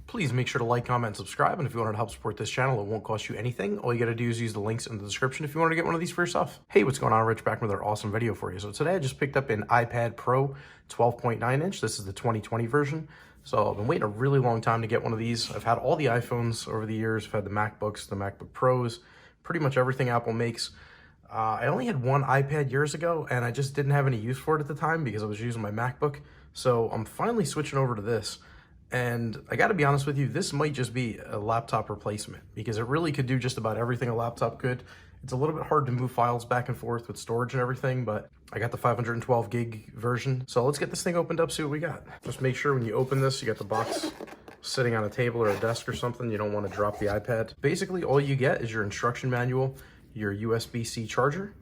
Please make sure to like, comment, and subscribe. And if you wanted to help support this channel, it won't cost you anything. All you got to do is use the links in the description if you want to get one of these for yourself. Hey, what's going on? Rich back with another awesome video for you. So today I just picked up an iPad Pro 12.9 inch. This is the 2020 version. So I've been waiting a really long time to get one of these. I've had all the iPhones over the years. I've had the MacBooks, the MacBook Pros, pretty much everything Apple makes. I only had one iPad years ago, and I just didn't have any use for it at the time because I was using my MacBook. So I'm finally switching over to this. And I got to be honest with you, this might just be a laptop replacement because it really could do just about everything a laptop could. It's a little bit hard to move files back and forth with storage and everything, but I got the 512 gig version. So let's get this thing opened up, see what we got. Just make sure when you open this, you got the box sitting on a table or a desk or something. You don't want to drop the iPad. Basically, all you get is your instruction manual, your USB-C charger,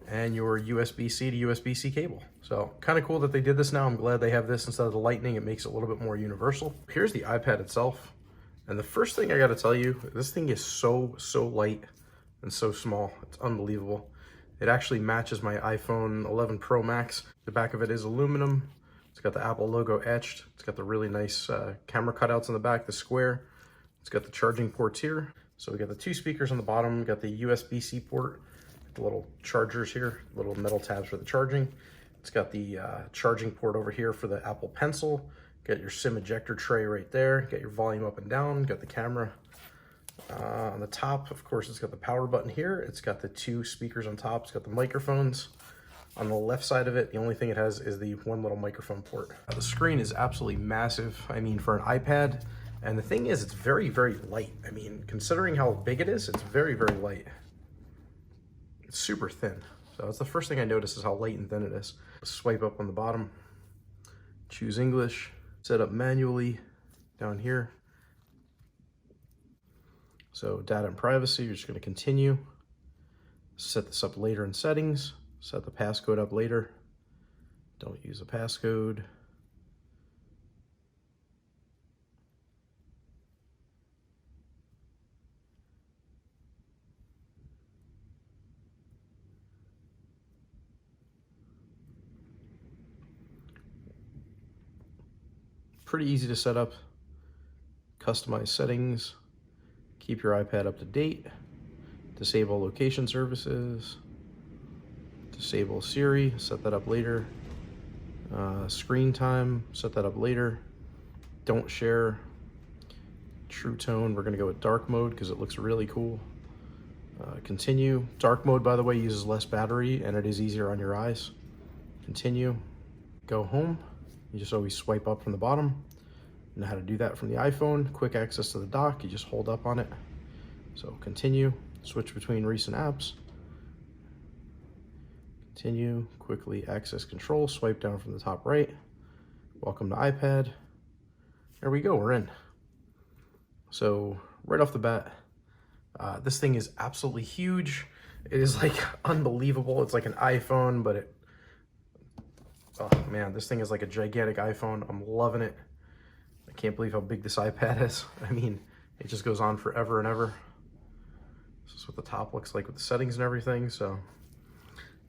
and your USB-C to USB-C cable. So kind of cool that they did this now. I'm glad they have this instead of the Lightning. It makes it a little bit more universal. Here's the iPad itself. And the first thing I got to tell you, this thing is so light and so small. It's unbelievable. It actually matches my iPhone 11 Pro Max. The back of it is aluminum. It's got the Apple logo etched. It's got the really nice camera cutouts in the back, the square. It's got the charging ports here. So we got the two speakers on the bottom. We got the USB-C port, the little chargers here, little metal tabs for the charging. It's got the charging port over here for the Apple Pencil. Got your SIM ejector tray right there. Got your volume up and down. Got the camera on the top. Of course, it's got the power button here. It's got the two speakers on top. It's got the microphones. On the left side of it, the only thing it has is the one little microphone port. The screen is absolutely massive. I mean, for an iPad. And the thing is, it's very light. I mean, considering how big it is, it's very light. It's super thin. So that's the first thing I notice is how light and thin it is. Swipe up on the bottom, choose English, set up manually down here. So data and privacy, you're just going to continue. Set this up later in settings. Set the passcode up later. Don't use a passcode. Pretty easy to set up. Customize settings. Keep your iPad up to date. Disable location services. Disable Siri, set that up later. Screen time, set that up later. Don't share. True tone, we're gonna go with dark mode because it looks really cool. Continue. Dark mode, by the way, uses less battery and it is easier on your eyes. Continue. Go home. You just always swipe up from the bottom. You know how to do that from the iPhone. Quick access to the dock, you just hold up on it. So continue, switch between recent apps. Continue, quickly access control, swipe down from the top right. Welcome to iPad. There we go, we're in. So right off the bat, this thing is absolutely huge. It is like unbelievable. It's like an iPhone, but oh man, this thing is like a gigantic iPhone. I'm loving it. I can't believe how big this iPad is. I mean, it just goes on forever and ever. This is what the top looks like with the settings and everything. So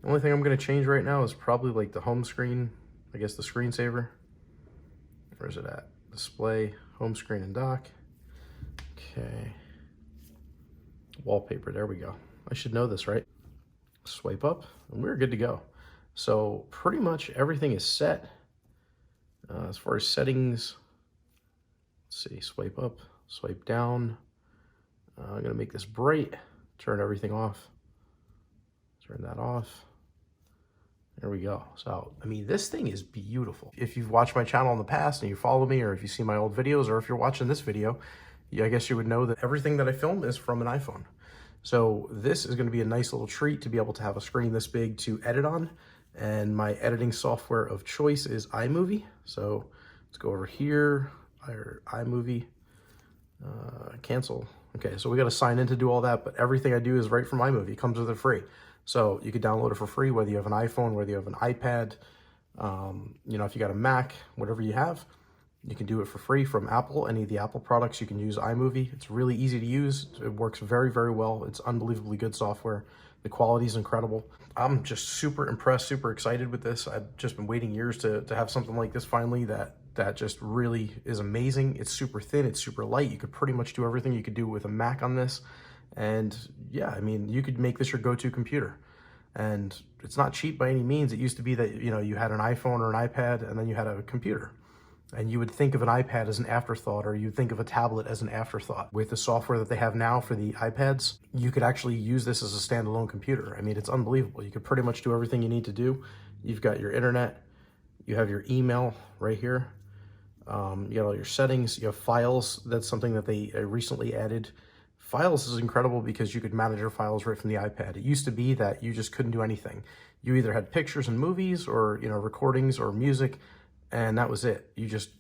the only thing I'm going to change right now is probably like the home screen, I guess the screensaver. Where's it at? Display, home screen, and dock. Okay. Wallpaper, there we go. I should know this, right? Swipe up, and we're good to go. So pretty much everything is set. As far as settings, let's see, swipe up, swipe down. I'm gonna make this bright, turn everything off. Turn that off. There we go. So, I mean, this thing is beautiful. If you've watched my channel in the past and you follow me, or if you see my old videos, or if you're watching this video, I guess you would know that everything that I film is from an iPhone. So this is going to be a nice little treat to be able to have a screen this big to edit on. And my editing software of choice is iMovie. So let's go over here, iMovie, cancel. Okay, so we got to sign in to do all that, but everything I do is right from iMovie. It comes with it free. So you could download it for free, whether you have an iPhone, whether you have an iPad, you know, if you got a Mac, whatever you have, you can do it for free from Apple. Any of the Apple products, you can use iMovie. It's really easy to use. It works very well. It's unbelievably good software. The quality is incredible. I'm just super impressed, super excited with this. I've just been waiting years to have something like this finally that that just really is amazing. It's super thin, it's super light. You could pretty much do everything you could do with a Mac on this. And yeah, I mean, you could make this your go-to computer. And it's not cheap by any means. It used to be that, you know, you had an iPhone or an iPad and then you had a computer. And you would think of an iPad as an afterthought, or you'd think of a tablet as an afterthought. With the software that they have now for the iPads, you could actually use this as a standalone computer. I mean, it's unbelievable. You could pretty much do everything you need to do. You've got your internet, you have your email right here. You got all your settings, you have files. That's something that they recently added. Files is incredible because you could manage your files right from the iPad. It used to be that you just couldn't do anything. You either had pictures and movies, or, you know, recordings or music, and that was it.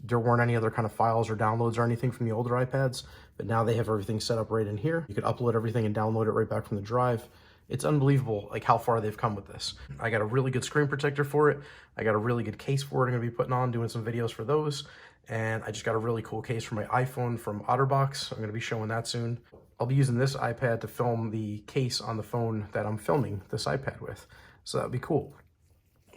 There weren't any other kind of files or downloads or anything from the older iPads, but now they have everything set up right in here. You could upload everything and download it right back from the drive. It's unbelievable like how far they've come with this. I got a really good screen protector for it. I got a really good case for it. I'm gonna be putting on, doing some videos for those. And I just got a really cool case for my iPhone from OtterBox. I'm gonna be showing that soon. I'll be using this iPad to film the case on the phone that I'm filming this iPad with. So that'd be cool.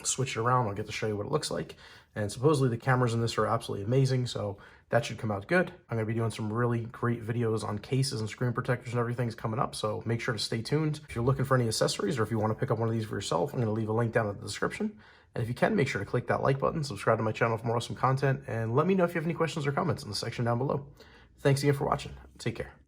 Switch it around, I'll get to show you what it looks like. And supposedly the cameras in this are absolutely amazing, so that should come out good. I'm gonna be doing some really great videos on cases and screen protectors and everything's coming up, so make sure to stay tuned. If you're looking for any accessories, or if you wanna pick up one of these for yourself, I'm gonna leave a link down in the description. And if you can, make sure to click that like button, subscribe to my channel for more awesome content, and let me know if you have any questions or comments in the section down below. Thanks again for watching. Take care.